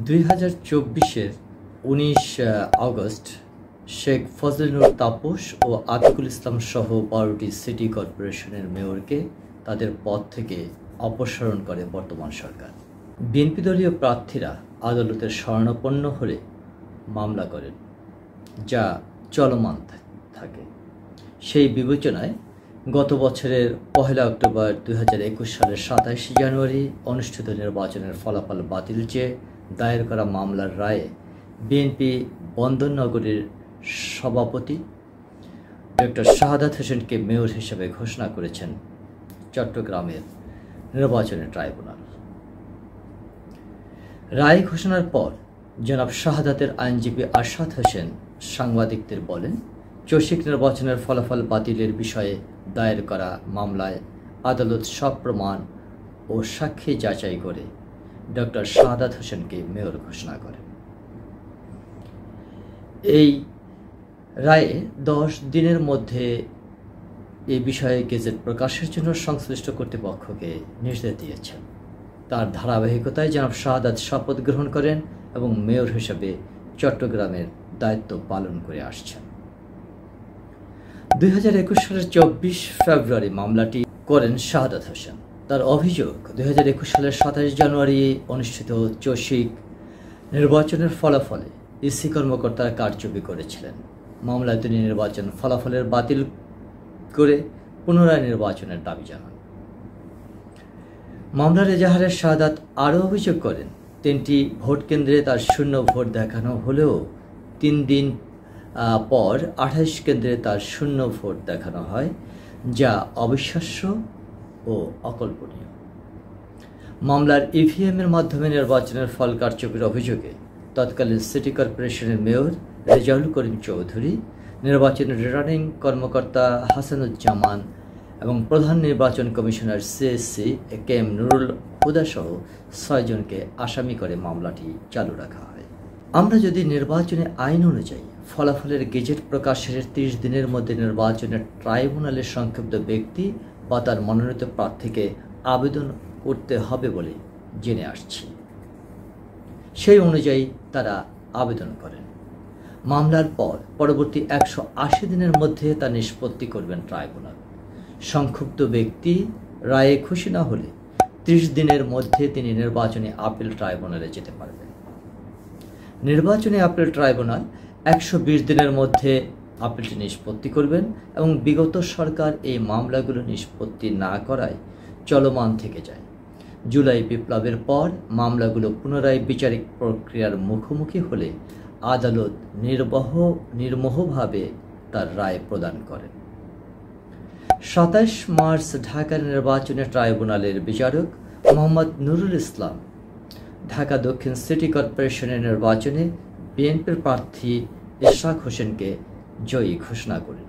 2024-এর 19 August Sheikh Fazle Tapas ও আতিকুল ইসলাম সহ 12টি city কর্পোরেশনের মেয়রকে তাদের পদ থেকে অপসারণ করে বর্তমান সরকার। বিএনপি দলীয় প্রার্থীরা আদালতের শরণাপন্ন হলে মামলা করেন, যা চলমান থাকে। সেই বিবেচনায় গত বছরের 1 অক্টোবর 2021 সালের 27 জানুয়ারি অনুষ্ঠিত নির্বাচনের ফলাফল বাতিল চেয়ে দায়ের করা মামলার রায়ে বিএনপি বন্দরনগরের সভাপতি ডক্টর শাহাদাত হোসেনকে মেয়র হিসেবে ঘোষণা করেছেন চট্টগ্রামের নির্বাচনী ট্রাইব্যুনাল। রায় ঘোষণার পর জনাব শাহাদাতের আইনজীবী আরশাদ হোসেন সাংবাদিকদের বলেন, চৌশিক নির্বাচনের ফলাফল বাতিলের বিষয়ে দায়ের করা মামলায় আদালত সব প্রমাণ ও সাক্ষী যাচাই করে ডক্টর শাহাদাত হোসেনকে মেয়র ঘোষণা করে। এই রায়ে 10 দিনের মধ্যে এই বিষয়ে গেজেট প্রকাশের জন্য সংশ্লিষ্ট কর্তৃপক্ষকে নির্দেশ দিয়েছেন। তার ধারাবাহিকতায় জনাব শাহাদাত শপথ গ্রহণ করেন এবং মেয়র হিসেবে চট্টগ্রামের দায়িত্ব পালন করে আসছেন। 2021 সালের 24 ফেব্রুয়ারি মামলাটি করেন শাহাদাত হোসেন। তার অভিযোগ, 2021 সালের 27 জানুয়ারি অনুষ্ঠিত চৌশিক নির্বাচনের ফলাফলে ইসি কর্মকর্তারা কারচুপি করেছিলেন। মামলায় তিনি নির্বাচন ফলাফলের বাতিল করে পুনরায় নির্বাচনের দাবি জানান। মামলার এজাহারে শাহাদাত আরও অভিযোগ করেন, 3টি ভোট কেন্দ্রে তার শূন্য ভোট দেখানো হলেও 3 দিন পর 28 কেন্দ্রে তার শূন্য ভোট দেখানো হয়, যা অবিশ্বাস্য ও অকল্পনীয়। মামলার ইভিএমের মাধ্যমে নির্বাচনের ফল কারচুপির অভিযোগে তৎকালীন সিটি কর্পোরেশনের মেয়র রেজাউল করিম চৌধুরী, নির্বাচনের রিটার্নিং কর্মকর্তা হাসানুজ্জামান এবং প্রধান নির্বাচন commissioner CSC KM Nurul Huda সহ 6 জনকে আসামি করে মামলাটি চালু রাখা হয়। আমরা যদি নির্বাচনী আইন অনুযায়ী ফলাফলের গেজেট প্রকাশের 30 দিনের মধ্যে নির্বাচনের ট্রাইব্যুনালের সংক্ষুব্ধ ব্যক্তি বা তার মনোনীত প্রার্থীকে আবেদন করতে হবে বলে জেনে আসছি, সেই অনুযায়ী তারা আবেদন করেন। মামলার পর পরবর্তী 180 দিনের মধ্যে তা নিষ্পত্তি করবেন ট্রাইব্যুনাল। সংক্ষুব্ধ ব্যক্তি রায়ে খুশি না হলে 30 দিনের মধ্যে তিনি নির্বাচনী আপিল ট্রাইব্যুনালে যেতে পারবেন। নির্বাচনী আপিল ট্রাইব্যুনাল 120 দিনের মধ্যে আপিলটি নিষ্পত্তি করবেন এবং বিগত সরকার এই মামলাগুলো নিষ্পত্তি না করায় চলমান থেকে যায়। জুলাই বিপ্লবের পর মামলাগুলো পুনরায় বিচারিক প্রক্রিয়ার মুখোমুখি হলে আদালত নির্মোহভাবে তার রায় প্রদান করেন। 27 মার্চ ঢাকা নির্বাচনী ট্রাইব্যুনালের বিচারক মোহাম্মদ নুরুল ইসলাম ঢাকা দক্ষিণ সিটি কর্পোরেশনের নির্বাচনে বিএনপির প্রার্থী ইশরাক হোসেনকে জয়ী ঘোষণা করেন।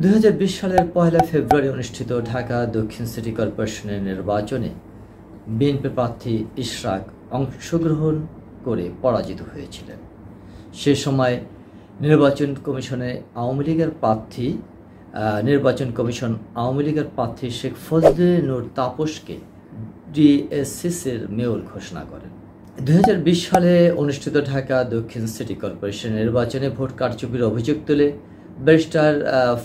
2020 সালের 1 ফেব্রুয়ারি অনুষ্ঠিত ঢাকা দক্ষিণ সিটি কর্পোরেশনের নির্বাচনে বিএনপি প্রার্থী ইশরাক অংশগ্রহণ করে পরাজিত হয়েছিলেন। সে সময় নির্বাচন কমিশন আওয়ামী লীগের প্রার্থী শেখ ফজলে তাপসকে ডিএসসিসির মেয়র ঘোষণা করেন। 2020 সালে অনুষ্ঠিত ঢাকা দক্ষিণ সিটি কর্পোরেশন নির্বাচনে ভোট কারচুপির অভিযোগ তুলে ব্যারিস্টার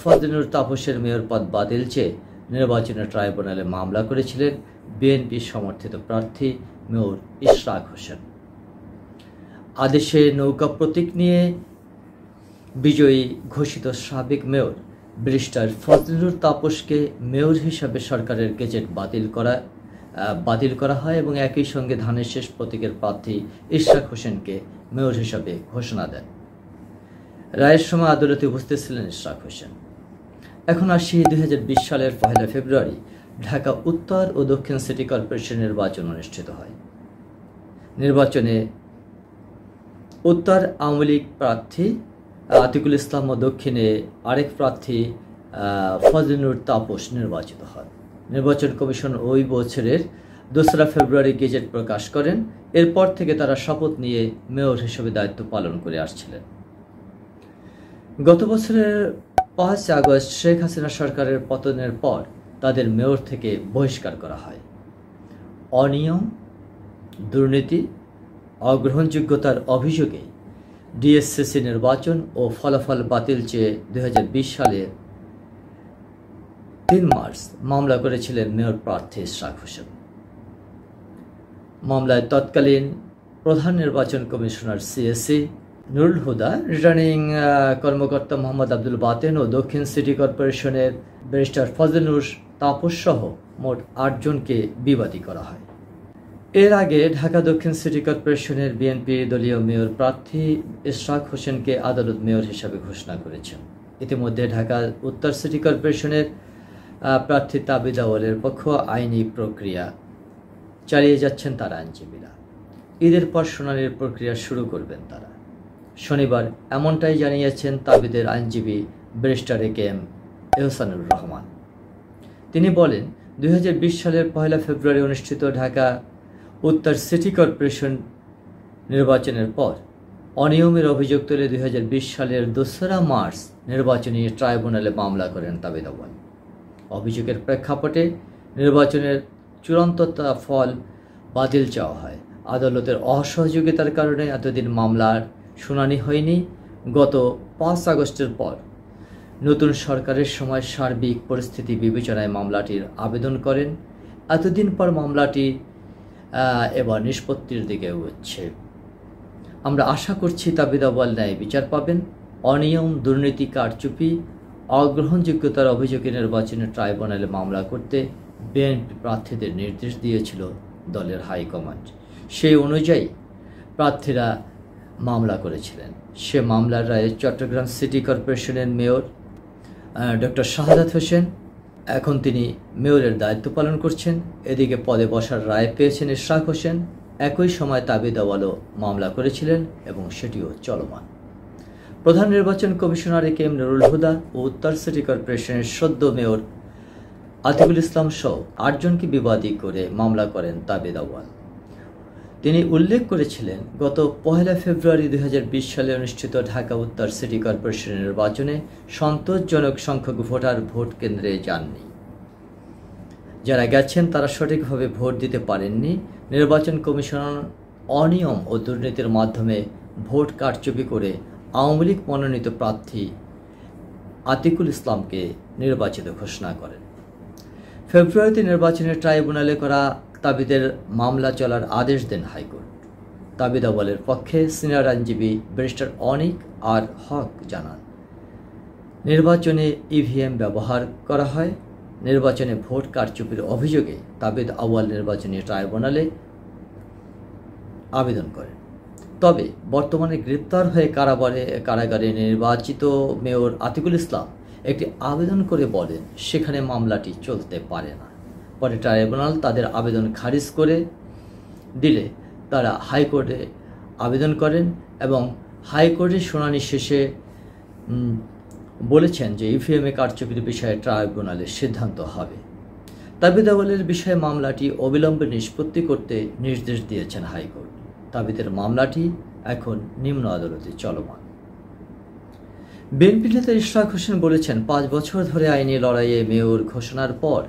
ফজলে তাপসের মেয়র পদ বাতিল চেয়ে নির্বাচনের ট্রাইব্যুনালে মামলা করেছিলেন বিএনপি সমর্থিত প্রার্থী মেয়র ইশরাক হোসেন। আদেশে নৌকা প্রতীক নিয়ে বিজয়ী ঘোষিত সাবেক মেয়র ব্যারিস্টার ফজলে তাপসকে মেয়র হিসাবে সরকারের গেজেট বাতিল করা হয় এবং একই সঙ্গে ধানের শেষ প্রতীকের প্রার্থী ইশরাক হোসেনকে মেয়র হিসাবে ঘোষণা দেন। রায়ের সময় আদালতে উপস্থিত ছিলেন ইশরাক হোসেন। এখন আসি 2020 সালের 1 ফেব্রুয়ারি ঢাকা উত্তর ও দক্ষিণ সিটি কর্পোরেশন নির্বাচন অনুষ্ঠিত হয়। নির্বাচনে উত্তর আওয়ামী লীগ প্রার্থী আতিকুল ইসলাম ও দক্ষিণে আরেক প্রার্থী ফজলে তাপস নির্বাচিত হন। নির্বাচন কমিশন ওই বছরের 2 ফেব্রুয়ারি গেজেট প্রকাশ করেন। এরপর থেকে তারা শপথ নিয়ে মেয়র হিসেবে দায়িত্ব পালন করে আসছিলেন। গত বছরের 5 আগস্ট শেখ হাসিনা সরকারের পতনের পর তাদের মেয়র থেকে বহিষ্কার করা হয়। অনিয়ম দুর্নীতি, অগ্রহণযোগ্যতার অভিযোগে ডিএসসিসি নির্বাচন ও ফলাফল বাতিল চেয়ে 2020 সালের 3 মার্চ মামলা করেছিলেন মেয়র প্রার্থী ইশরাক হোসেন। মামলায় তৎকালীন প্রধান নির্বাচন commissioner CSE Nurul Huda, returning কর্মকর্তা মোহাম্মদ আব্দুল বাতেন ও দক্ষিণ সিটি কর্পোরেশনের ব্যারিস্টার ফজলুর তাপস সহ মোট 8 জনকে বিবাদী করা হয়। এর আগে ঢাকা দক্ষিণ সিটি কর্পোরেশনের বিএনপি দলীয় মেয়র প্রার্থী ইশরাক হোসেনকে আদালত মেয়র হিসাবে ঘোষণা করেছেন। ইতিমধ্যে ঢাকা উত্তর সিটি কর্পোরেশনের প্রার্থী তাবিদ আউয়ালের পক্ষ আইনি প্রক্রিয়া চালিয়ে যাচ্ছেন তার আইনজীবীরা। ঈদের পর শুনানির প্রক্রিয়া শুরু করবেন তারা। শনিবার এমনটাই জানিয়েছেন তাবিদের আইনজীবী ব্যারিস্টার একেএম এহসানুর রহমান। তিনি বলেন, 2020 সালের 1 ফেব্রুয়ারি অনুষ্ঠিত ঢাকা উত্তর সিটি কর্পোরেশন নির্বাচনের পর অনিয়মের অভিযোগ তুলে 2020 সালের 2 মার্চ নির্বাচনী ট্রাইব্যুনালে মামলা করেন তাবিদ আউয়াল। অভিযোগের প্রেক্ষাপটে নির্বাচনের চূড়ান্ত ফল বাতিল চাওয়া হয়। আদালতের অসহযোগিতার কারণে এতদিন মামলার শুনানি হয়নি। গত 5 আগস্টের পর নতুন সরকারের সময় সার্বিক পরিস্থিতি বিবেচনায় মামলাটির আবেদন করেন। এতদিন পর মামলাটি এবার নিষ্পত্তির দিকে এগোচ্ছে। আমরা আশা করছি তাবিদ আউয়াল ন্যায় বিচার পাবেন। অনিয়ম, দুর্নীতি, কারচুপি, অগ্রহণযোগ্যতার অভিযোগে নির্বাচনী ট্রাইব্যুনালে মামলা করতে বিএনপি প্রার্থীদের নির্দেশ দিয়েছিল দলের হাইকমান্ড। সেই অনুযায়ী প্রার্থীরা মামলা করেছিলেন। সে মামলার রায়ে চট্টগ্রাম সিটি কর্পোরেশনের মেয়র ডক্টর শাহাদাত হোসেন, এখন তিনি মেয়রের দায়িত্ব পালন করছেন। এদিকে পদে বসার রায় পেয়েছেন ইশরাক হোসেন। একই সময় তাবিদ আউয়ালও মামলা করেছিলেন এবং সেটিও চলমান। প্রধান নির্বাচন কমিশনার একেএম নুরুল হুদা ও উত্তর সিটি কর্পোরেশনের সদ্য মেয়র আতিকুল ইসলাম সহ 8 জনকে বিবাদী করে মামলা করেন তাবিদ আউয়াল। তিনি উল্লেখ করেছিলেন, গত 1 ফেব্রুয়ারি 2020 সালে অনুষ্ঠিত ঢাকা উত্তর সিটি কর্পোরেশনের নির্বাচনে সন্তোষজনক সংখ্যক ভোটার ভোট কেন্দ্রে যাননি। যারা গেছেন তারা সঠিকভাবে ভোট দিতে পারেননি। নির্বাচন কমিশন অনিয়ম ও দুর্নীতির মাধ্যমে ভোট কারচুপি করে আওয়ামী লীগ মনোনীত প্রার্থী আতিকুল ইসলামকে নির্বাচিত ঘোষণা করেন। ফেব্রুয়ারিতে নির্বাচনের ট্রাইব্যুনালে করা তাবিদের মামলা চলার আদেশ দেন হাইকোর্ট। তাবিদ আউয়ালের পক্ষে সিনিয়র আইনজীবী ব্যারিস্টার অনিক আর হক জানান, নির্বাচনে ইভিএম ব্যবহার করা হয়। নির্বাচনে ভোট কারচুপির অভিযোগে তাবিদ আউয়াল নির্বাচনী ট্রাইব্যুনালে আবেদন করেন। তবে বর্তমানে গ্রেপ্তার হয়ে কারাগারে নির্বাচিত মেয়র আতিকুল ইসলাম একটি আবেদন করে বলেন সেখানে মামলাটি চলতে পারে না। পরে ট্রাইব্যুনাল তাদের আবেদন খারিজ করে দিলে তারা হাইকোর্টে আবেদন করেন এবং হাইকোর্টের শুনানি শেষে বলেছেন যে ইভিএমে কারচুপির বিষয়ে ট্রাইব্যুনালের সিদ্ধান্ত হবে। তাবিদ আউয়ালের বিষয়ে মামলাটি অবিলম্বে নিষ্পত্তি করতে নির্দেশ দিয়েছেন হাইকোর্ট। তাবিদের মামলাটি এখন নিম্ন আদালতে চলমান। বিএনপি নেতা ইশরাক হোসেন বলেছেন, 5 বছর ধরে আইনি লড়াইয়ে মেয়র ঘোষণার পর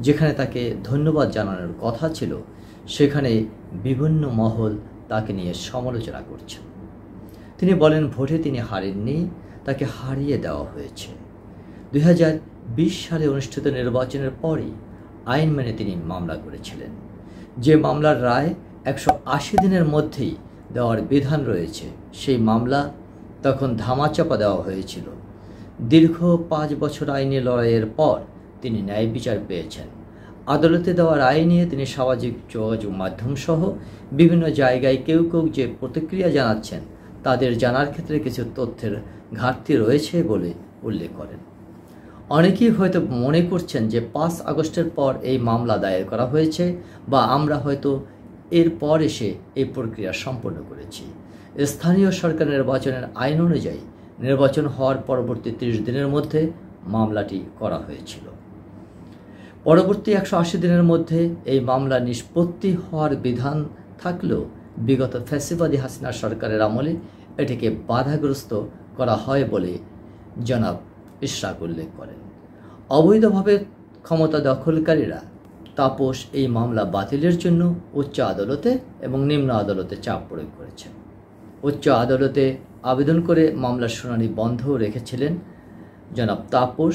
যেখানে তাকে ধন্যবাদ জানানোর কথা ছিল সেখানে বিভিন্ন মহল তাকে নিয়ে সমালোচনা করছেন। তিনি বলেন, ভোটে তিনি হারেননি, তাকে হারিয়ে দেওয়া হয়েছে। 2020 সালে অনুষ্ঠিত নির্বাচনের পরই আইন মেনে তিনি মামলা করেছিলেন। যে মামলার রায় 180 দিনের মধ্যেই দেওয়ার বিধান রয়েছে, সেই মামলা তখন ধামাচাপা দেওয়া হয়েছিল। দীর্ঘ 5 বছর আইনি লড়াইয়ের পর তিনি ন্যায় বিচার পেয়েছেন। আদালতে দেওয়া রায় নিয়ে তিনি সামাজিক যোগাযোগ মাধ্যম সহ বিভিন্ন জায়গায় কেউ কেউ যে প্রতিক্রিয়া জানাচ্ছেন তাদের জানার ক্ষেত্রে কিছু তথ্যের ঘাটতি রয়েছে বলে উল্লেখ করেন। অনেকেই হয়তো মনে করছেন যে 5 আগস্টের পর এই মামলা দায়ের করা হয়েছে বা আমরা হয়তো এরপর এসে এই প্রক্রিয়া সম্পন্ন করেছি। স্থানীয় সরকার নির্বাচনের আইন অনুযায়ী নির্বাচন হওয়ার পরবর্তী 30 দিনের মধ্যে মামলাটি করা হয়েছিল। পরবর্তী 180 দিনের মধ্যে এই মামলা নিষ্পত্তি হওয়ার বিধান থাকলেও বিগত ফ্যাসিবাদী হাসিনা সরকারের আমলে এটিকে বাধাগ্রস্ত করা হয় বলে জনাব ইশরাক উল্লেখ করেন। অবৈধভাবে ক্ষমতা দখলকারীরা তাপস এই মামলা বাতিলের জন্য উচ্চ আদালতে এবং নিম্ন আদালতে চাপ প্রয়োগ করেছেন। উচ্চ আদালতে আবেদন করে মামলার শুনানি বন্ধ রেখেছিলেন জনাব তাপস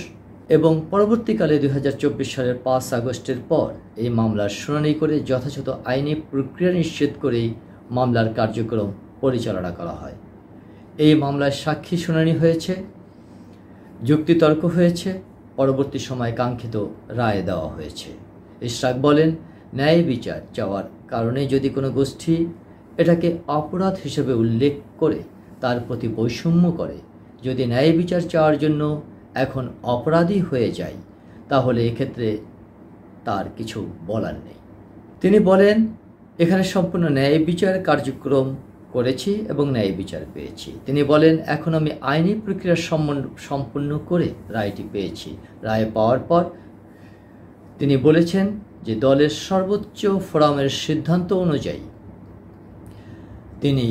এবং পরবর্তীকালে 2024 সালের 5 আগস্টের পর এই মামলার শুনানি করে যথাযথ আইনি প্রক্রিয়া নিশ্চিত করেই মামলার কার্যক্রম পরিচালনা করা হয়। এই মামলায় সাক্ষী শুনানি হয়েছে, যুক্তিতর্ক হয়েছে, পরবর্তী সময় কাঙ্ক্ষিত রায় দেওয়া হয়েছে। ইশরাক বলেন, ন্যায় বিচার চাওয়ার কারণে যদি কোনো গোষ্ঠী এটাকে অপরাধ হিসেবে উল্লেখ করে তার প্রতি বৈষম্য করে, যদি ন্যায় বিচার চাওয়ার জন্য এখন অপরাধী হয়ে যায়, তাহলে এক্ষেত্রে তার কিছু বলার নেই। তিনি বলেন, এখানে সম্পূর্ণ ন্যায় বিচার কার্যক্রম করেছি এবং ন্যায় বিচার পেয়েছি। তিনি বলেন, এখন আমি আইনি প্রক্রিয়া সম্পূর্ণ করে রায়টি পেয়েছি। রায় পাওয়ার পর তিনি বলেছেন যে দলের সর্বোচ্চ ফোরামের সিদ্ধান্ত অনুযায়ী তিনি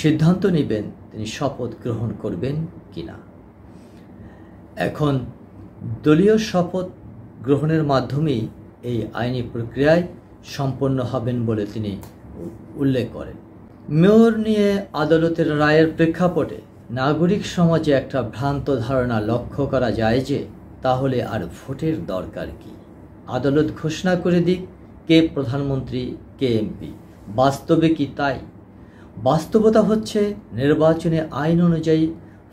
সিদ্ধান্ত নেবেন তিনি শপথ গ্রহণ করবেন কিনা। এখন দলীয় শপথ গ্রহণের মাধ্যমেই এই আইনি প্রক্রিয়ায় সম্পন্ন হবেন বলে তিনি উল্লেখ করেন। মেয়র নিয়ে আদালতের রায়ের প্রেক্ষাপটে নাগরিক সমাজে একটা ভ্রান্ত ধারণা লক্ষ্য করা যায় যে তাহলে আর ভোটের দরকার কি, আদালত ঘোষণা করে দিক কে প্রধানমন্ত্রী কে এমপি। বাস্তবে কি তাই? বাস্তবতা হচ্ছে নির্বাচনে আইন অনুযায়ী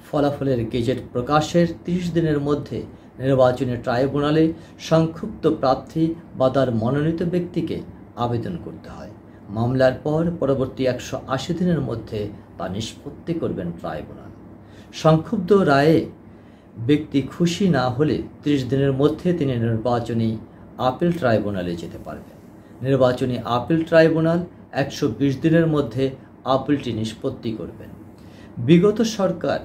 ফলাফলের গেজেট প্রকাশের 30 দিনের মধ্যে নির্বাচনী ট্রাইব্যুনালে সংক্ষুব্ধ প্রার্থী বা তার মনোনীত ব্যক্তিকে আবেদন করতে হয়। মামলার পর পরবর্তী 180 দিনের মধ্যে তা নিষ্পত্তি করবেন ট্রাইব্যুনাল। সংক্ষুব্ধ রায়ে ব্যক্তি খুশি না হলে 30 দিনের মধ্যে তিনি নির্বাচনী আপিল ট্রাইব্যুনালে যেতে পারবেন। নির্বাচনী আপিল ট্রাইব্যুনাল 120 দিনের মধ্যে আপিলটি নিষ্পত্তি করবেন। বিগত সরকার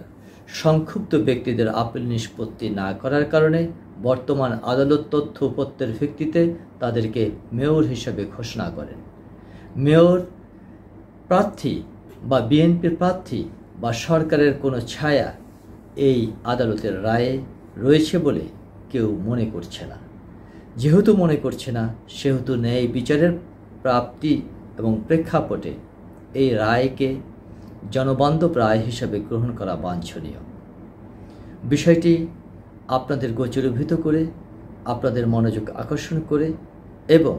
সংক্ষুব্ধ ব্যক্তিদের আপিল নিষ্পত্তি না করার কারণে বর্তমান আদালত তথ্য উপত্যের ভিত্তিতে তাদেরকে মেয়র হিসেবে ঘোষণা করেন। মেয়র প্রার্থী বা বিএনপির প্রার্থী বা সরকারের কোনো ছায়া এই আদালতের রায়ে রয়েছে বলে কেউ মনে করছে না। যেহেতু মনে করছে না, সেহেতু ন্যায় বিচারের প্রাপ্তি এবং প্রেক্ষাপটে এই রায়কে জনবান্ধব রায় হিসাবে গ্রহণ করা বাঞ্ছনীয়। বিষয়টি আপনাদের গোচরীভূত করে, আপনাদের মনোযোগ আকর্ষণ করে এবং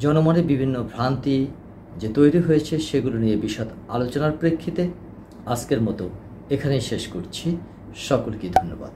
জনমনে বিভিন্ন ভ্রান্তি যে তৈরি হয়েছে সেগুলো নিয়ে বিশদ আলোচনার প্রেক্ষিতে আজকের মতো এখানেই শেষ করছি। সকলকে ধন্যবাদ।